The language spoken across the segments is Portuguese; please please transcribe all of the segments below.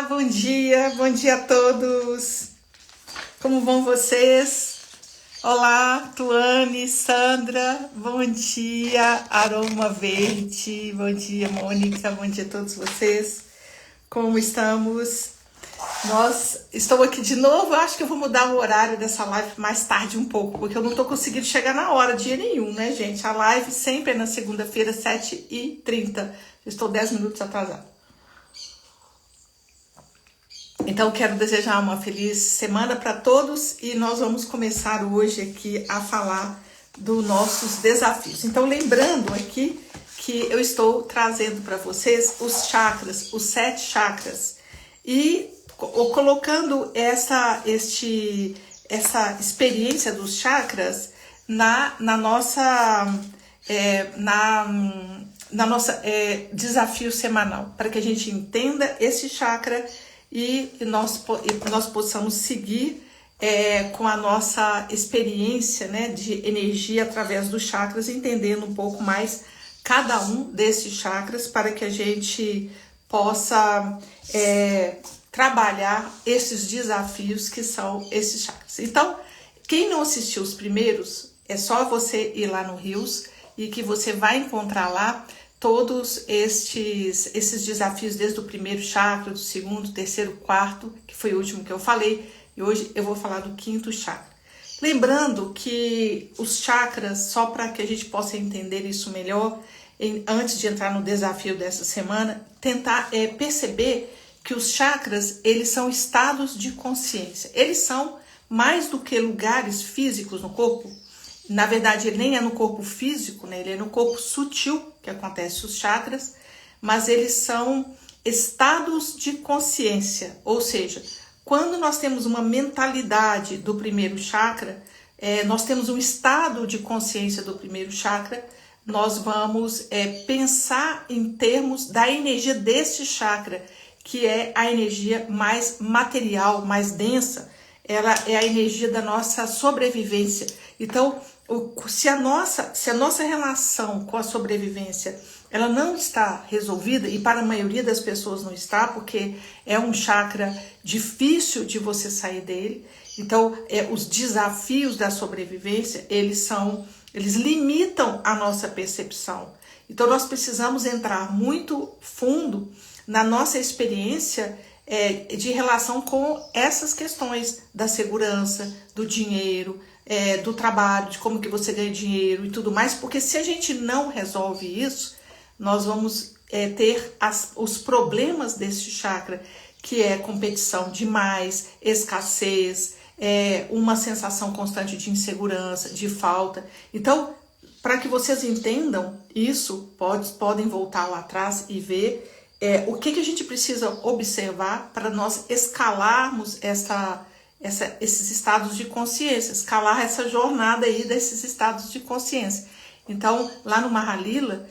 bom dia a todos. Como vão vocês? Olá, Tuane, Sandra, bom dia, Aroma Verde, bom dia, Mônica, bom dia a todos vocês. Como estamos? Estou aqui de novo, eu acho que eu vou mudar o horário dessa live mais tarde um pouco, porque eu não estou conseguindo chegar na hora, dia nenhum, né, gente? A live sempre é na segunda-feira, 7h30. Estou 10 minutos atrasada. Então, quero desejar uma feliz semana para todos e nós vamos começar hoje aqui a falar dos nossos desafios. Então, lembrando aqui que eu estou trazendo para vocês os chakras, os 7 chakras, e colocando essa experiência dos chakras na nossa desafio semanal, para que a gente entenda esse chakra e nós possamos seguir com a nossa experiência, né, de energia através dos chakras, entendendo um pouco mais cada um desses chakras, para que a gente possa trabalhar esses desafios que são esses chakras. Então, quem não assistiu os primeiros, é só você ir lá no Rios e que você vai encontrar lá todos esses desafios, desde o primeiro chakra, do segundo, terceiro, quarto, que foi o último que eu falei, e hoje eu vou falar do quinto chakra. Lembrando que os chakras, só para que a gente possa entender isso melhor, antes de entrar no desafio dessa semana, tentar perceber que os chakras, eles são estados de consciência. Eles são mais do que lugares físicos no corpo. Na verdade, ele nem é no corpo físico, né? Ele é no corpo sutil que acontece os chakras, mas eles são estados de consciência. Ou seja, quando nós temos uma mentalidade do primeiro chakra, nós temos um estado de consciência do primeiro chakra, nós vamos pensar em termos da energia deste chakra, que é a energia mais material, mais densa. Ela é a energia da nossa sobrevivência. Então, se a nossa relação com a sobrevivência ela não está resolvida, e para a maioria das pessoas não está, porque é um chakra difícil de você sair dele, então os desafios da sobrevivência, eles limitam a nossa percepção. Então nós precisamos entrar muito fundo na nossa experiência de relação com essas questões da segurança, do dinheiro, do trabalho, de como que você ganha dinheiro e tudo mais, porque se a gente não resolve isso, nós vamos ter os problemas desse chakra, que é competição demais, escassez, uma sensação constante de insegurança, de falta. Então, para que vocês entendam isso, podem voltar lá atrás e ver o que a gente precisa observar para nós escalarmos esses estados de consciência, escalar essa jornada aí desses estados de consciência. Então, lá no Mahalila,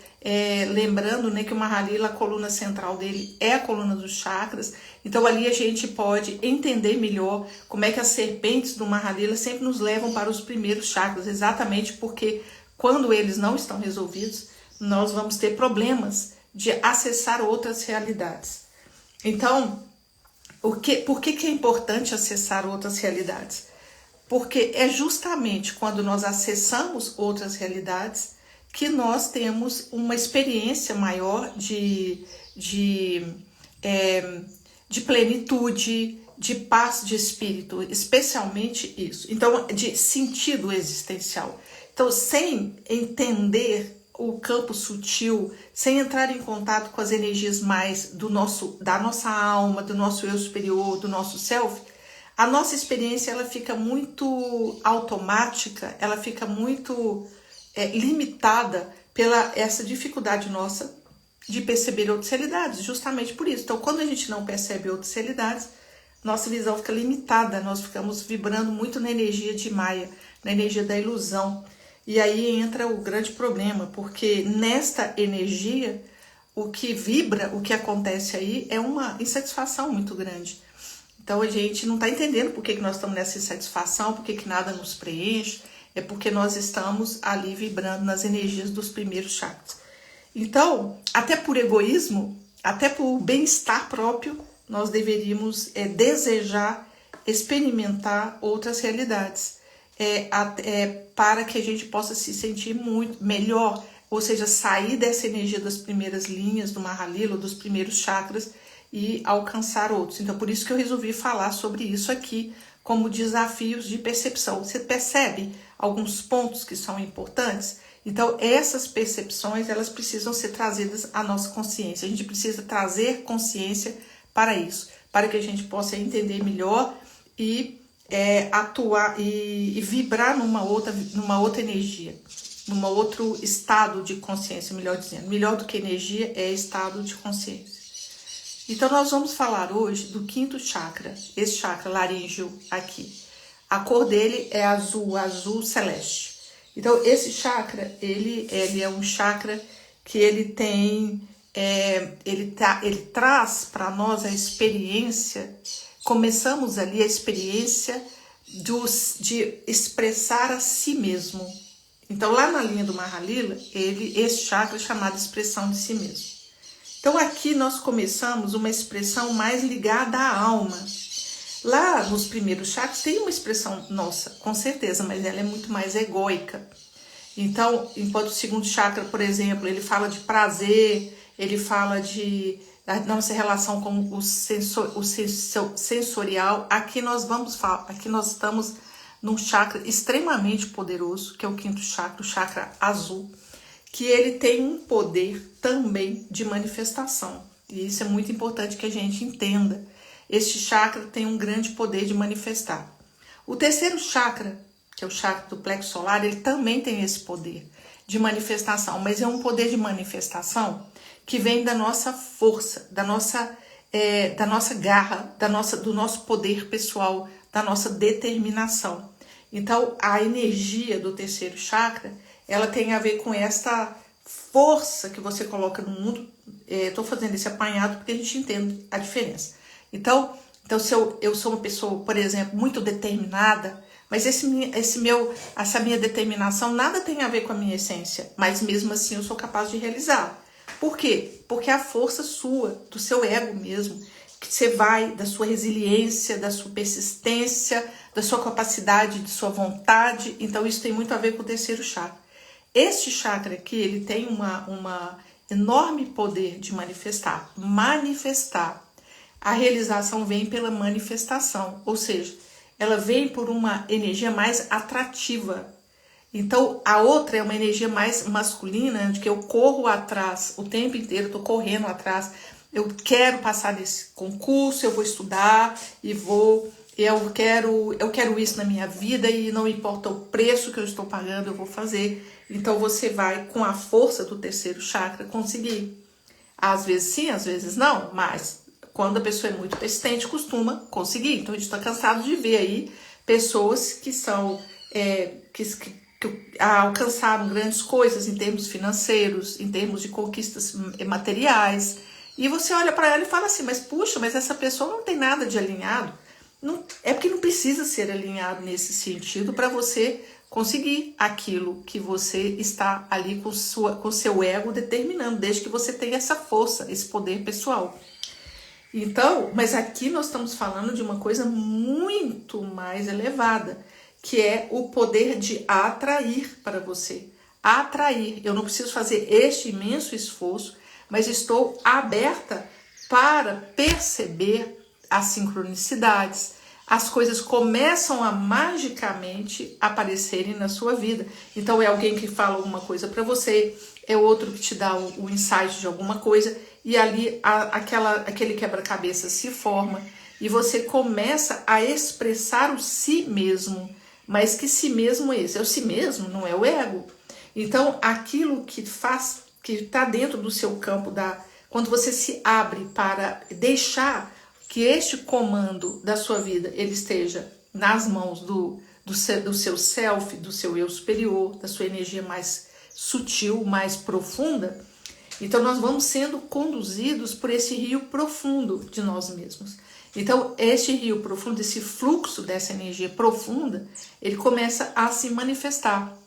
lembrando, né, que o Mahalila, a coluna central dele é a coluna dos chakras, então ali a gente pode entender melhor como é que as serpentes do Mahalila sempre nos levam para os primeiros chakras, exatamente porque quando eles não estão resolvidos, nós vamos ter problemas de acessar outras realidades. Então, por que é importante acessar outras realidades? Porque é justamente quando nós acessamos outras realidades que nós temos uma experiência maior de plenitude, de paz de espírito, especialmente isso. Então, de sentido existencial. Então, sem entender o campo sutil, sem entrar em contato com as energias mais da nossa alma, do nosso eu superior, do nosso self, a nossa experiência ela fica muito automática, ela fica muito limitada pela essa dificuldade nossa de perceber outras realidades, justamente por isso. Então, quando a gente não percebe outras realidades, nossa visão fica limitada, nós ficamos vibrando muito na energia de Maya, na energia da ilusão. E aí entra o grande problema, porque nesta energia, o que vibra, o que acontece aí é uma insatisfação muito grande. Então a gente não está entendendo por que nós estamos nessa insatisfação, por que nada nos preenche, é porque nós estamos ali vibrando nas energias dos primeiros chakras. Então, até por egoísmo, até por bem-estar próprio, nós deveríamos desejar experimentar outras realidades, para que a gente possa se sentir muito melhor, ou seja, sair dessa energia das primeiras linhas do Mahalila, dos primeiros chakras, e alcançar outros. Então, por isso que eu resolvi falar sobre isso aqui, como desafios de percepção. Você percebe alguns pontos que são importantes? Então, essas percepções, elas precisam ser trazidas à nossa consciência. A gente precisa trazer consciência para isso, para que a gente possa entender melhor e atuar e vibrar numa outra energia, num outro estado de consciência, melhor dizendo. Melhor do que energia é estado de consciência. Então, nós vamos falar hoje do quinto chakra, esse chakra laríngeo aqui. A cor dele é azul, azul celeste. Então, esse chakra, ele é um chakra que ele tem, ele traz para nós a experiência, começamos ali a experiência de expressar a si mesmo. Então, lá na linha do Mahalila, esse chakra é chamado expressão de si mesmo. Então, aqui nós começamos uma expressão mais ligada à alma. Lá nos primeiros chakras tem uma expressão nossa, com certeza, mas ela é muito mais egóica. Então, enquanto o segundo chakra, por exemplo, ele fala de prazer, ele fala da nossa relação com o sensorial, aqui nós estamos num chakra extremamente poderoso, que é o quinto chakra, o chakra azul, que ele tem um poder também de manifestação. E isso é muito importante que a gente entenda. Este chakra tem um grande poder de manifestar. O terceiro chakra, que é o chakra do plexo solar, ele também tem esse poder de manifestação, mas é um poder de manifestação que vem da nossa força, da nossa garra, do nosso poder pessoal, da nossa determinação. Então, a energia do terceiro chakra, ela tem a ver com esta força que você coloca no mundo. Estou fazendo esse apanhado porque a gente entende a diferença. Então se eu sou uma pessoa, por exemplo, muito determinada, mas essa minha determinação nada tem a ver com a minha essência, mas mesmo assim eu sou capaz de realizar. Por quê? Porque a força sua, do seu ego mesmo, que você vai, da sua resiliência, da sua persistência, da sua capacidade, de sua vontade. Então isso tem muito a ver com o terceiro chakra. Este chakra aqui, ele tem uma enorme poder de manifestar. A realização vem pela manifestação, ou seja, ela vem por uma energia mais atrativa. Então, a outra é uma energia mais masculina, de que eu corro atrás o tempo inteiro, estou correndo atrás. Eu quero passar nesse concurso, eu vou estudar eu quero isso na minha vida e não importa o preço que eu estou pagando, eu vou fazer. Então, você vai, com a força do terceiro chakra, conseguir. Às vezes sim, às vezes não, mas quando a pessoa é muito persistente, costuma conseguir. Então, a gente está cansado de ver aí pessoas que são... que alcançaram grandes coisas em termos financeiros, em termos de conquistas materiais, e você olha para ela e fala assim, mas puxa, mas essa pessoa não tem nada de alinhado. Não, é porque não precisa ser alinhado nesse sentido para você conseguir aquilo que você está ali com seu ego determinando, desde que você tenha essa força, esse poder pessoal. Então, mas aqui nós estamos falando de uma coisa muito mais elevada, que é o poder de atrair para você. Atrair. Eu não preciso fazer este imenso esforço, mas estou aberta para perceber as sincronicidades. As coisas começam a magicamente aparecerem na sua vida. Então é alguém que fala alguma coisa para você, é outro que te dá o insight de alguma coisa, e ali aquele quebra-cabeça se forma, e você começa a expressar o si mesmo. Mas que si mesmo é esse? É o si mesmo, não é o ego. Então, aquilo que está dentro do seu campo, quando você se abre para deixar que este comando da sua vida ele esteja nas mãos do seu self, do seu eu superior, da sua energia mais sutil, mais profunda, então nós vamos sendo conduzidos por esse rio profundo de nós mesmos. Então, este rio profundo, esse fluxo dessa energia profunda, ele começa a se manifestar.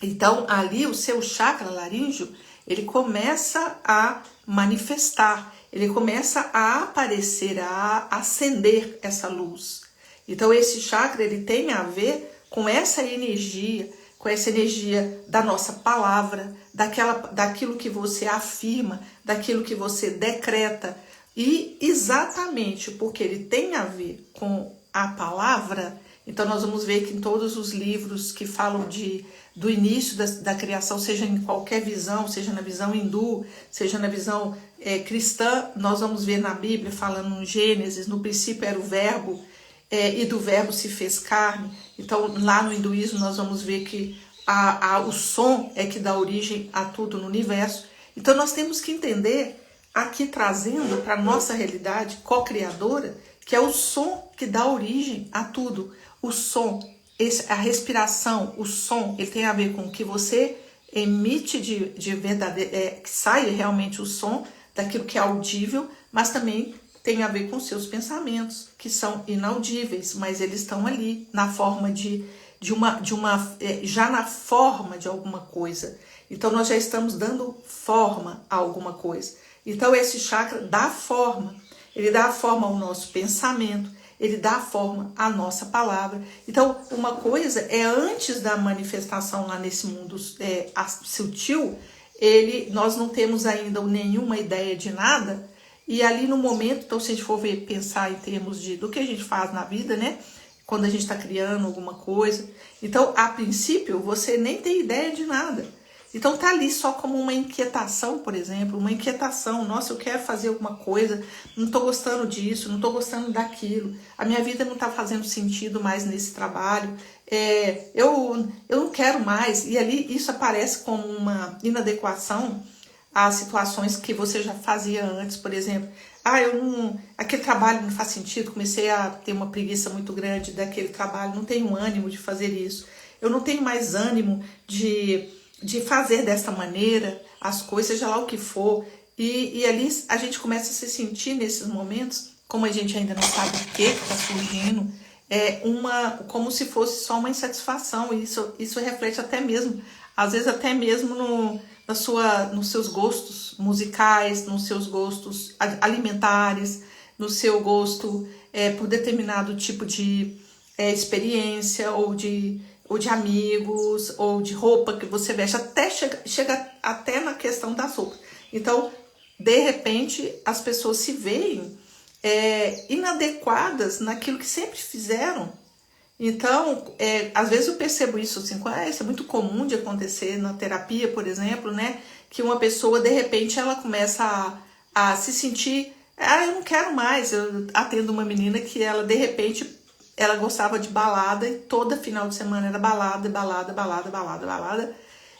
Então, ali o seu chakra laríngeo, ele começa a manifestar. ele começa a aparecer, a acender essa luz. Então esse chakra ele tem a ver com essa energia da nossa palavra, daquilo que você afirma, daquilo que você decreta. E exatamente porque ele tem a ver com a palavra, então nós vamos ver que em todos os livros que falam do início da criação, seja em qualquer visão, seja na visão hindu, seja na visão cristã, nós vamos ver na Bíblia, falando no Gênesis, no princípio era o verbo, e do verbo se fez carne. Então lá no hinduísmo nós vamos ver que o som é que dá origem a tudo no universo. Então nós temos que entender, aqui trazendo para a nossa realidade co-criadora, que é o som que dá origem a tudo. O som, a respiração, o som, ele tem a ver com o que você emite de verdadeiro, que sai realmente o som daquilo que é audível, mas também tem a ver com seus pensamentos, que são inaudíveis, mas eles estão ali na forma já na forma de alguma coisa. Então nós já estamos dando forma a alguma coisa. Então esse chakra dá forma, ele dá forma ao nosso pensamento, ele dá forma à nossa palavra. Então uma coisa é antes da manifestação lá nesse mundo sutil, nós não temos ainda nenhuma ideia de nada, e ali no momento, então se a gente for pensar em termos do que a gente faz na vida, né? Quando a gente está criando alguma coisa. Então, a princípio, você nem tem ideia de nada. Então, tá ali só como uma inquietação, por exemplo, uma inquietação. Nossa, eu quero fazer alguma coisa, não estou gostando disso, não estou gostando daquilo. A minha vida não está fazendo sentido mais nesse trabalho. Eu não quero mais. E ali isso aparece como uma inadequação às situações que você já fazia antes, por exemplo. Aquele trabalho não faz sentido, comecei a ter uma preguiça muito grande daquele trabalho, não tenho ânimo de fazer isso, eu não tenho mais ânimo de fazer dessa maneira as coisas, seja lá o que for, e ali a gente começa a se sentir nesses momentos, como a gente ainda não sabe o que está surgindo, como se fosse só uma insatisfação, e isso reflete até mesmo, às vezes até mesmo nos seus gostos musicais, nos seus gostos alimentares, no seu gosto por determinado tipo de experiência, ou de amigos, ou de roupa que você veste, até chega até na questão das roupas. Então, de repente, as pessoas se veem inadequadas naquilo que sempre fizeram. Então, às vezes eu percebo isso assim, isso é muito comum de acontecer na terapia, por exemplo, né? Que uma pessoa, de repente, ela começa a se sentir, eu não quero mais. Eu atendo uma menina que ela, de repente, ela gostava de balada e toda final de semana era balada, balada, balada, balada, balada.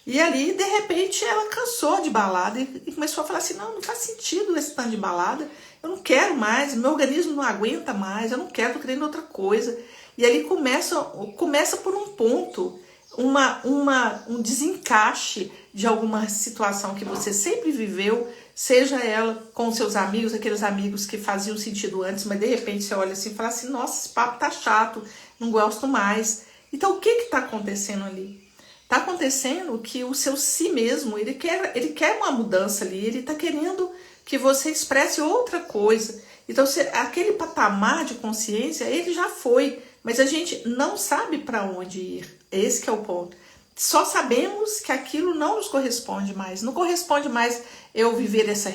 E ali, de repente, ela cansou de balada e começou a falar assim, não faz sentido esse tanto de balada, eu não quero mais, meu organismo não aguenta mais, eu não quero, tô querendo outra coisa. E ali começa por um ponto, um desencaixe de alguma situação que você sempre viveu, seja ela com seus amigos, aqueles amigos que faziam sentido antes, mas de repente você olha assim e fala assim, nossa, esse papo tá chato, não gosto mais. Então o que está acontecendo ali? Está acontecendo que o seu si mesmo, ele quer uma mudança ali, ele está querendo que você expresse outra coisa. Então aquele patamar de consciência, ele já foi, mas a gente não sabe para onde ir. Esse que é o ponto. Só sabemos que aquilo não nos corresponde mais. Não corresponde mais eu viver esse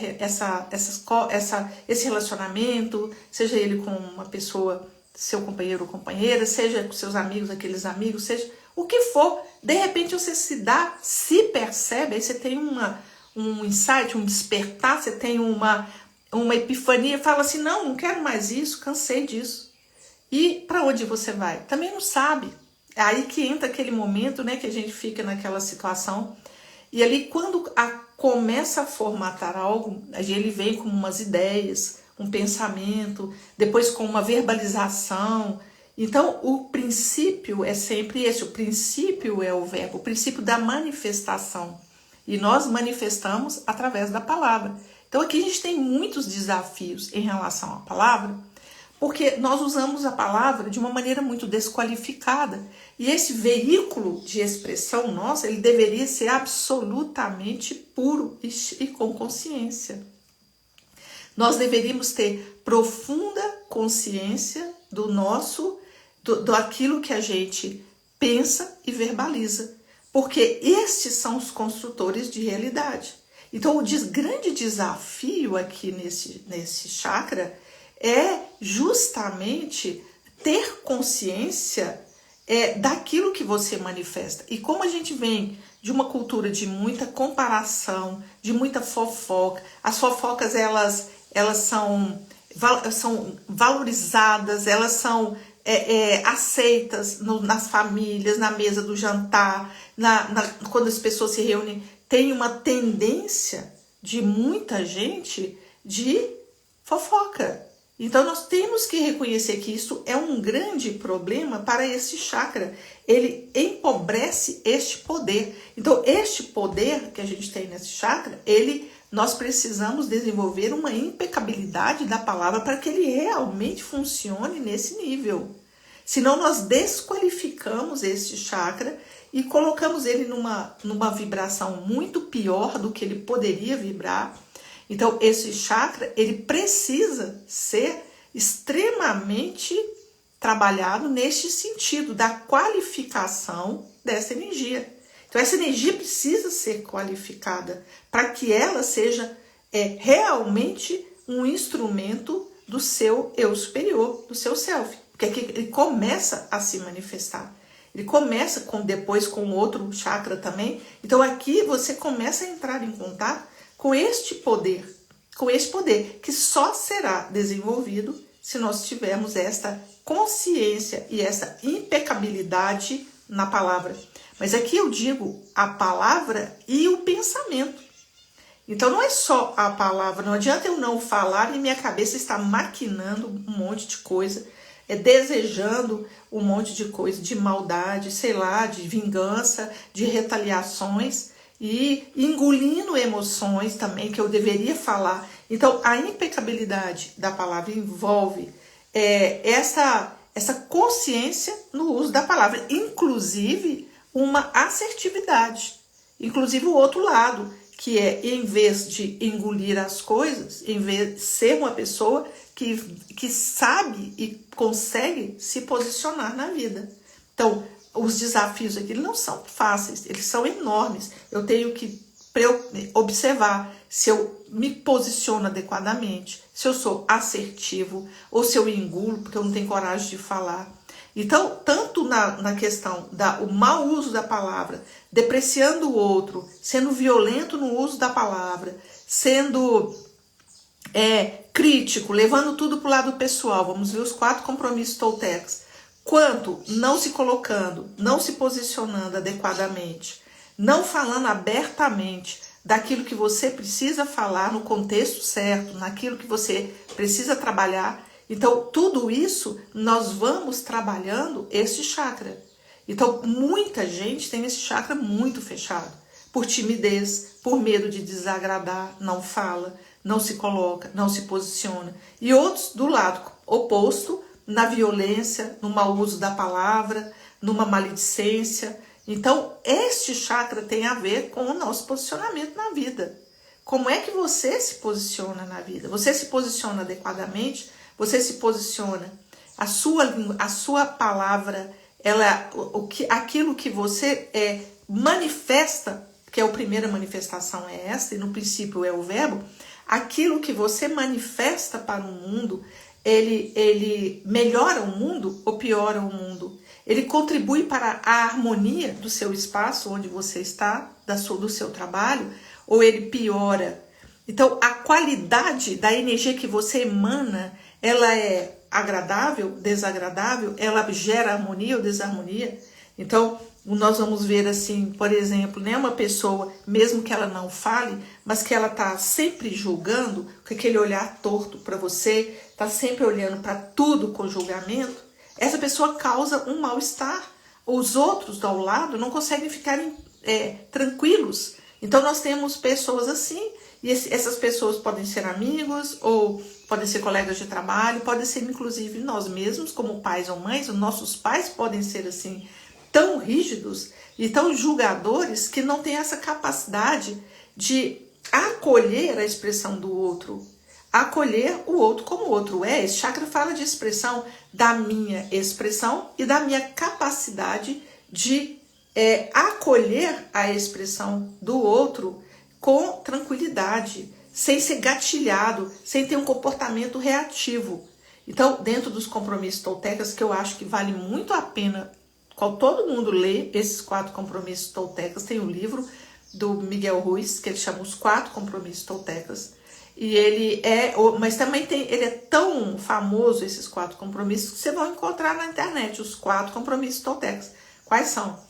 relacionamento, seja ele com uma pessoa, seu companheiro ou companheira, seja com seus amigos, aqueles amigos, seja o que for. De repente você se percebe, aí você tem um insight, um despertar, você tem uma epifania, fala assim, não quero mais isso, cansei disso. E para onde você vai? Também não sabe. É aí que entra aquele momento, né, que a gente fica naquela situação. E ali, quando começa a formatar algo, ele vem com umas ideias, um pensamento, depois com uma verbalização. Então, o princípio é sempre esse. O princípio é o verbo, o princípio da manifestação. E nós manifestamos através da palavra. Então, aqui a gente tem muitos desafios em relação à palavra, porque nós usamos a palavra de uma maneira muito desqualificada. E esse veículo de expressão nossa, ele deveria ser absolutamente puro e com consciência. Nós deveríamos ter profunda consciência daquilo que a gente pensa e verbaliza, porque estes são os construtores de realidade. Então, o grande desafio aqui nesse chakra é justamente ter consciência daquilo que você manifesta. E como a gente vem de uma cultura de muita comparação, de muita fofoca, as fofocas elas são valorizadas, elas são aceitas nas famílias, na mesa do jantar, quando as pessoas se reúnem, tem uma tendência de muita gente de fofoca. Então nós temos que reconhecer que isso é um grande problema para esse chakra. Ele empobrece este poder. Então este poder que a gente tem nesse chakra, nós precisamos desenvolver uma impecabilidade da palavra para que ele realmente funcione nesse nível. Senão nós desqualificamos este chakra e colocamos ele numa vibração muito pior do que ele poderia vibrar. Então, esse chakra, ele precisa ser extremamente trabalhado neste sentido da qualificação dessa energia. Então, essa energia precisa ser qualificada para que ela seja realmente um instrumento do seu eu superior, do seu self. Porque aqui ele começa a se manifestar. Ele começa depois com outro chakra também. Então, aqui você começa a entrar em contato com este poder que só será desenvolvido se nós tivermos esta consciência e essa impecabilidade na palavra. Mas aqui eu digo a palavra e o pensamento. Então não é só a palavra, não adianta eu não falar e minha cabeça está maquinando um monte de coisa, desejando um monte de coisa, de maldade, sei lá, de vingança, de retaliações, e engolindo emoções também que eu deveria falar. Então, a impecabilidade da palavra envolve essa consciência no uso da palavra, inclusive uma assertividade, inclusive o outro lado, que em vez de engolir as coisas, em vez de ser uma pessoa que sabe e consegue se posicionar na vida. Então, os desafios aqui não são fáceis, eles são enormes. Eu tenho que observar se eu me posiciono adequadamente, se eu sou assertivo ou se eu engulo porque eu não tenho coragem de falar. Então, tanto na questão do mau uso da palavra, depreciando o outro, sendo violento no uso da palavra, sendo crítico, levando tudo para o lado pessoal. Vamos ver os 4 compromissos toltecas. Quanto não se colocando, não se posicionando adequadamente, não falando abertamente daquilo que você precisa falar no contexto certo, naquilo que você precisa trabalhar. Então, tudo isso nós vamos trabalhando esse chakra. Então, muita gente tem esse chakra muito fechado, por timidez, por medo de desagradar, não fala, não se coloca, não se posiciona. E outros do lado oposto, na violência, no mau uso da palavra, numa maledicência. Então, este chakra tem a ver com o nosso posicionamento na vida. Como é que você se posiciona na vida? Você se posiciona adequadamente? Você se posiciona? A sua palavra, aquilo que você manifesta, que é a primeira manifestação essa, e no princípio é o verbo, aquilo que você manifesta para o mundo, ele melhora o mundo ou piora o mundo? Ele contribui para a harmonia do seu espaço onde você está, do seu trabalho, ou ele piora? Então, a qualidade da energia que você emana, ela é agradável, desagradável? Ela gera harmonia ou desarmonia? Então, nós vamos ver assim, por exemplo, né, uma pessoa, mesmo que ela não fale, mas que ela está sempre julgando, com aquele olhar torto para você, está sempre olhando para tudo com julgamento, essa pessoa causa um mal-estar. Os outros ao lado não conseguem ficar tranquilos. Então nós temos pessoas assim, e essas pessoas podem ser amigos, ou podem ser colegas de trabalho, podem ser inclusive nós mesmos, como pais ou mães. Os nossos pais podem ser assim, tão rígidos e tão julgadores, que não têm essa capacidade de acolher a expressão do outro, acolher o outro como o outro é. Esse chakra fala de expressão, da minha expressão e da minha capacidade de acolher a expressão do outro com tranquilidade, sem ser gatilhado, sem ter um comportamento reativo. Então, dentro dos compromissos toltecas, que eu acho que vale muito a pena, qual todo mundo lê esses 4 compromissos toltecas, tem um livro do Miguel Ruiz, que ele chama Os 4 Compromissos Toltecas, e ele mas também ele é tão famoso, esses 4 compromissos, que você vai encontrar na internet, os 4 compromissos toltecas. Quais são?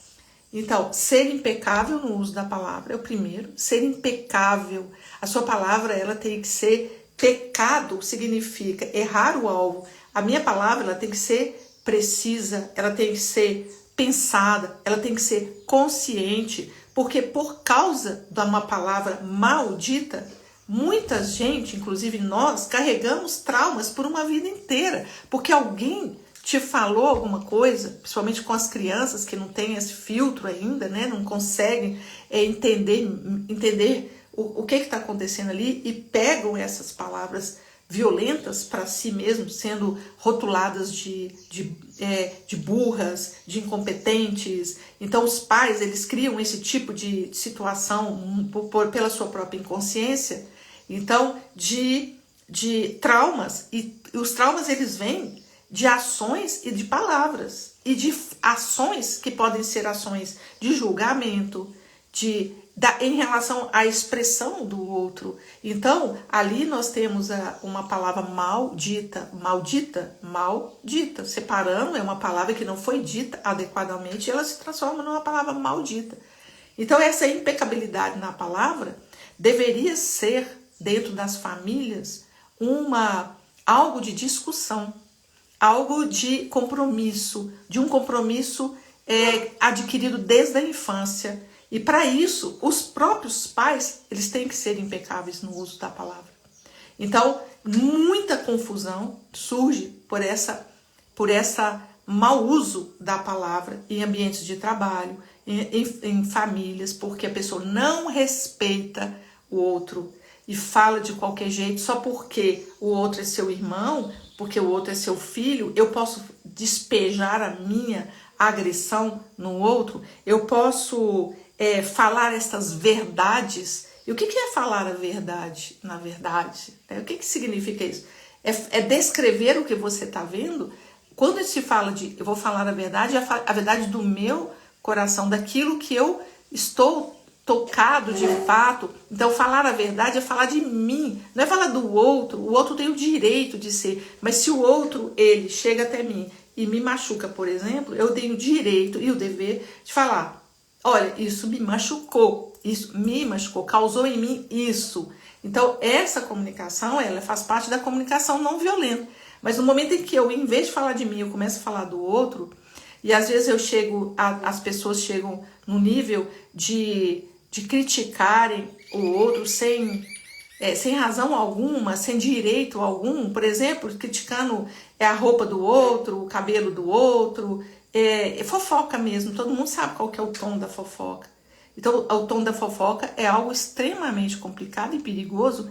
Então, ser impecável no uso da palavra é o primeiro. Ser impecável. A sua palavra, ela tem que ser pecado, significa errar o alvo. A minha palavra, ela tem que ser precisa, ela tem que ser pensada, ela tem que ser consciente, porque por causa de uma palavra maldita, muita gente, inclusive nós, carregamos traumas por uma vida inteira, porque alguém te falou alguma coisa, principalmente com as crianças que não têm esse filtro ainda, né? Não conseguem entender o que está acontecendo ali e pegam essas palavras violentas para si mesmos, sendo rotuladas de burras, de incompetentes. Então os pais, eles criam esse tipo de situação pela sua própria inconsciência, então de traumas, e os traumas eles vêm de ações e de palavras, e de ações que podem ser ações de julgamento, em relação à expressão do outro. Então, ali nós temos uma palavra maldita, separando, é uma palavra que não foi dita adequadamente, e ela se transforma numa palavra maldita. Então, essa impecabilidade na palavra deveria ser, dentro das famílias, algo de discussão, algo de compromisso, de um compromisso adquirido desde a infância. E para isso, os próprios pais, eles têm que ser impecáveis no uso da palavra. Então, muita confusão surge por essa mau uso da palavra em ambientes de trabalho, em famílias, porque a pessoa não respeita o outro e fala de qualquer jeito, só porque o outro é seu irmão, porque o outro é seu filho, eu posso despejar a minha agressão no outro, eu posso falar estas verdades. E o que é falar a verdade, na verdade? O que significa isso? É descrever o que você está vendo. Quando se fala de eu vou falar a verdade, é a verdade do meu coração, daquilo que eu estou tocado de fato. Então falar a verdade é falar de mim, não é falar do outro. O outro tem o direito de ser, mas se o outro, ele chega até mim e me machuca, por exemplo, eu tenho o direito e o dever de falar: olha, isso me machucou, causou em mim isso. Então, essa comunicação, ela faz parte da comunicação não violenta. Mas no momento em que eu, em vez de falar de mim, eu começo a falar do outro, e às vezes as pessoas chegam no nível de criticarem o outro sem razão alguma, sem direito algum, por exemplo, criticando a roupa do outro, o cabelo do outro, fofoca mesmo, todo mundo sabe qual que é o tom da fofoca. Então, o tom da fofoca é algo extremamente complicado e perigoso,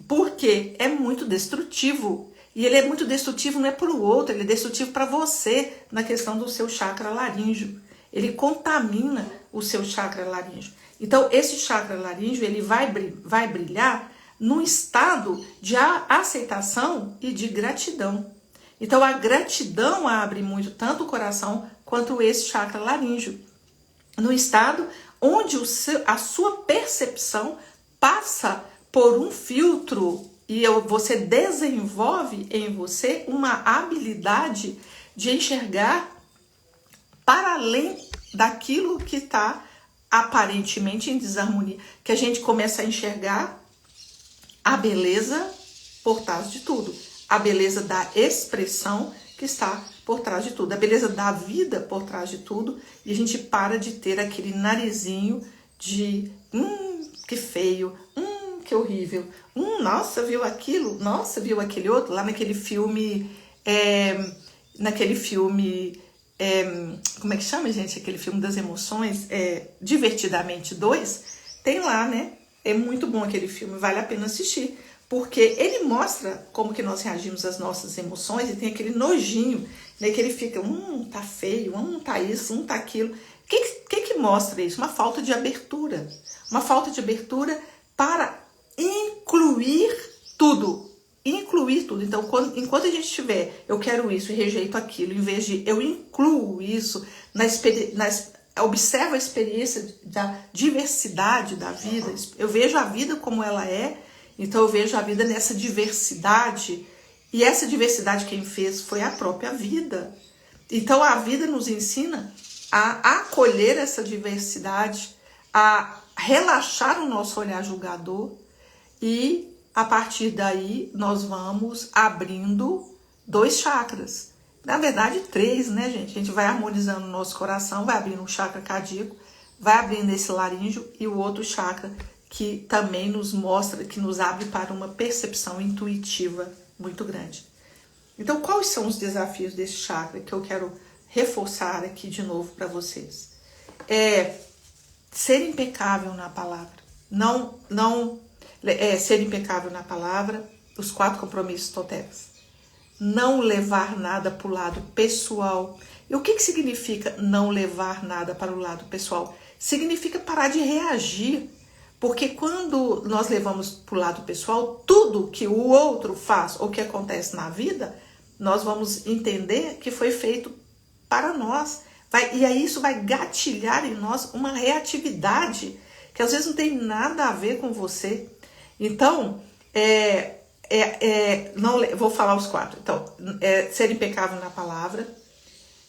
porque é muito destrutivo. E ele é muito destrutivo não é para o outro, ele é destrutivo para você, na questão do seu chakra laríngeo. Ele contamina o seu chakra laríngeo. Então, esse chakra laríngeo, ele vai brilhar num estado de aceitação e de gratidão. Então, a gratidão abre muito tanto o coração quanto esse chakra laríngeo, no estado onde a sua percepção passa por um filtro e você desenvolve em você uma habilidade de enxergar para além daquilo que está aparentemente em desarmonia, que a gente começa a enxergar a beleza por trás de tudo, a beleza da expressão que está por trás de tudo, a beleza da vida por trás de tudo, e a gente para de ter aquele narizinho de que feio, que horrível, nossa, viu aquilo, nossa, viu aquele outro, lá naquele filme, como é que chama, gente, aquele filme das emoções, Divertidamente 2, tem lá, né, é muito bom aquele filme, vale a pena assistir, porque ele mostra como que nós reagimos às nossas emoções e tem aquele nojinho, né, que ele fica, tá feio, tá isso, tá aquilo. O que mostra isso? Uma falta de abertura. Uma falta de abertura para incluir tudo. Incluir tudo. Então, enquanto a gente tiver, eu quero isso e rejeito aquilo, em vez de eu incluo isso, observo a experiência da diversidade da vida, eu vejo a vida como ela é, então eu vejo a vida nessa diversidade, e essa diversidade quem fez foi a própria vida. Então a vida nos ensina a acolher essa diversidade, a relaxar o nosso olhar julgador, e a partir daí nós vamos abrindo 2 chakras. Na verdade 3, né, gente? A gente vai harmonizando o nosso coração, vai abrindo um chakra cardíaco, vai abrindo esse laríngeo e o outro chakra que também nos mostra, que nos abre para uma percepção intuitiva muito grande. Então, quais são os desafios desse chakra que eu quero reforçar aqui de novo para vocês? Ser impecável na palavra. Ser impecável na palavra, os 4 compromissos totecas. Não levar nada para o lado pessoal. E o que significa não levar nada para o lado pessoal? Significa parar de reagir. Porque quando nós levamos para o lado pessoal, tudo que o outro faz ou que acontece na vida, nós vamos entender que foi feito para nós. E aí isso vai gatilhar em nós uma reatividade que às vezes não tem nada a ver com você. Então, vou falar os 4. Então, ser impecável na palavra,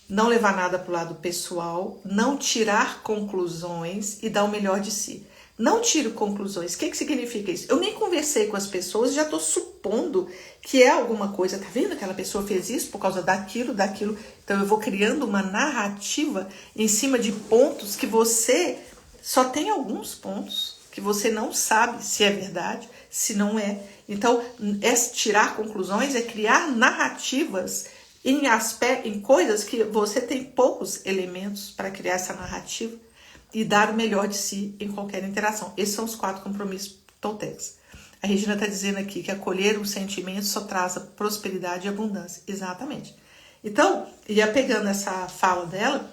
não levar nada para o lado pessoal, não tirar conclusões e dar o melhor de si. Não tiro conclusões. O que significa isso? Eu nem conversei com as pessoas e já estou supondo que é alguma coisa. Tá vendo? Aquela pessoa fez isso por causa daquilo. Então eu vou criando uma narrativa em cima de pontos que você só tem alguns pontos que você não sabe se é verdade, se não é. Então, tirar conclusões é criar narrativas em coisas que você tem poucos elementos para criar essa narrativa e dar o melhor de si em qualquer interação. Esses são os 4 compromissos toltecas. A Regina está dizendo aqui que acolher os sentimentos só traz prosperidade e abundância. Exatamente. Então, ia pegando essa fala dela,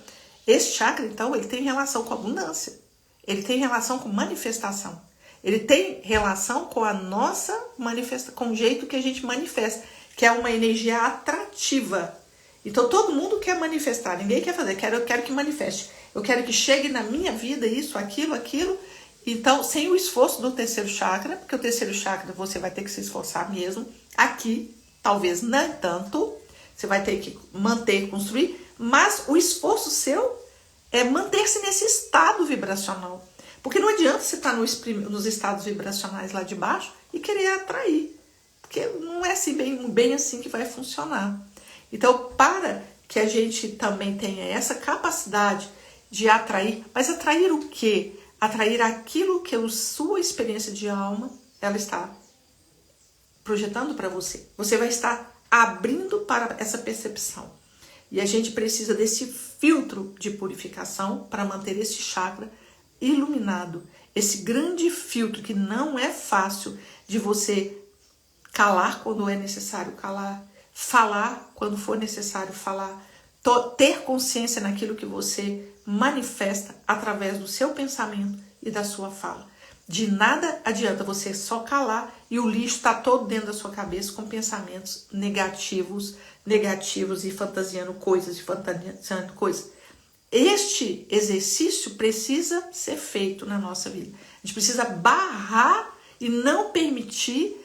esse chakra, então, ele tem relação com abundância. Ele tem relação com manifestação. Ele tem relação com a nossa manifestação, com o jeito que a gente manifesta, que é uma energia atrativa. Então, todo mundo quer manifestar, ninguém quer fazer, eu quero que manifeste. Eu quero que chegue na minha vida isso, aquilo. Então, sem o esforço do terceiro chakra, porque o terceiro chakra você vai ter que se esforçar mesmo. Aqui, talvez não tanto, você vai ter que manter, construir, mas o esforço seu é manter-se nesse estado vibracional. Porque não adianta você estar nos estados vibracionais lá de baixo e querer atrair. Porque não é assim, bem assim que vai funcionar. Então, para que a gente também tenha essa capacidade de atrair, mas atrair o quê? Atrair aquilo que a sua experiência de alma, ela está projetando para você. Você vai estar abrindo para essa percepção. E a gente precisa desse filtro de purificação para manter esse chakra iluminado. Esse grande filtro que não é fácil de você calar quando é necessário calar, falar quando for necessário falar, ter consciência naquilo que você manifesta através do seu pensamento e da sua fala. De nada adianta você só calar e o lixo está todo dentro da sua cabeça com pensamentos negativos e fantasiando coisas. Este exercício precisa ser feito na nossa vida. A gente precisa barrar e não permitir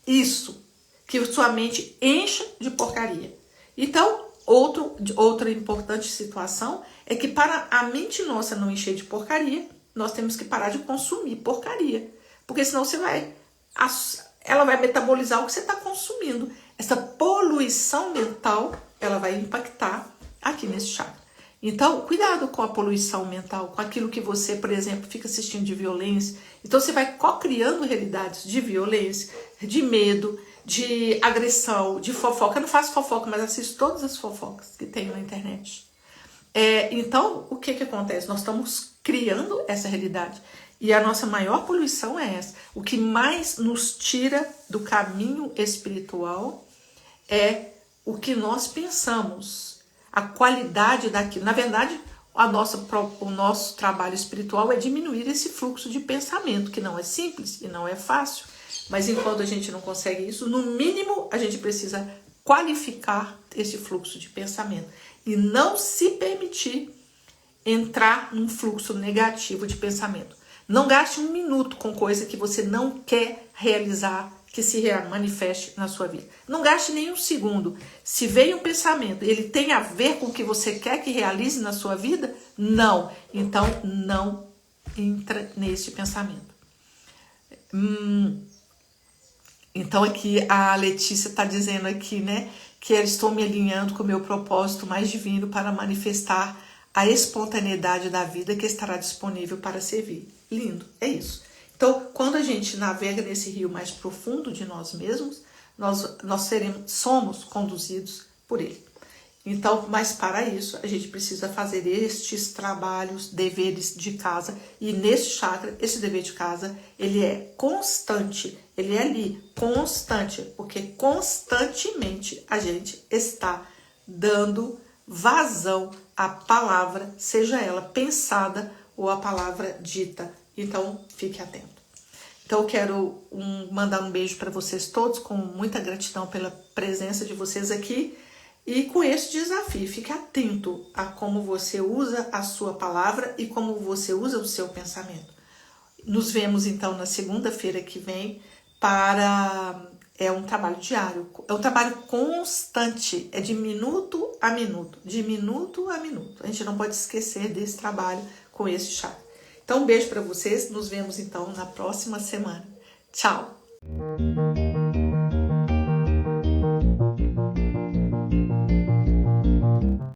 isso, que sua mente encha de porcaria. Então, outra importante situação é que para a mente nossa não encher de porcaria, nós temos que parar de consumir porcaria. Porque senão ela vai metabolizar o que você está consumindo. Essa poluição mental, ela vai impactar aqui nesse chakra. Então, cuidado com a poluição mental, com aquilo que você, por exemplo, fica assistindo de violência. Então, você vai co-criando realidades de violência, de medo, de agressão, de fofoca. Eu não faço fofoca, mas assisto todas as fofocas que tem na internet. Então, o que acontece? Nós estamos criando essa realidade. E a nossa maior poluição é essa. O que mais nos tira do caminho espiritual é o que nós pensamos, a qualidade daquilo. Na verdade, o nosso trabalho espiritual é diminuir esse fluxo de pensamento, que não é simples e não é fácil. Mas enquanto a gente não consegue isso, no mínimo a gente precisa qualificar esse fluxo de pensamento e não se permitir entrar num fluxo negativo de pensamento. Não gaste um minuto com coisa que você não quer realizar, que se manifeste na sua vida. Não gaste nem um segundo. Se veio um pensamento, ele tem a ver com o que você quer que realize na sua vida? Não. Então, não entra nesse pensamento. Então, aqui a Letícia está dizendo aqui, né, que eu estou me alinhando com o meu propósito mais divino para manifestar a espontaneidade da vida que estará disponível para servir. Lindo, é isso. Então, quando a gente navega nesse rio mais profundo de nós mesmos, nós somos conduzidos por ele. Então, mas para isso, a gente precisa fazer estes trabalhos, deveres de casa. E nesse chakra, esse dever de casa, ele é constante. Ele é ali, constante. Porque constantemente a gente está dando vazão à palavra, seja ela pensada ou a palavra dita. Então, fique atento. Então, eu quero mandar um beijo para vocês todos, com muita gratidão pela presença de vocês aqui. E com esse desafio, fique atento a como você usa a sua palavra e como você usa o seu pensamento. Nos vemos, então, na segunda-feira que vem para... É um trabalho diário, é um trabalho constante, é de minuto a minuto, de minuto a minuto. A gente não pode esquecer desse trabalho com esse chakra. Então, um beijo para vocês, nos vemos então na próxima semana. Tchau!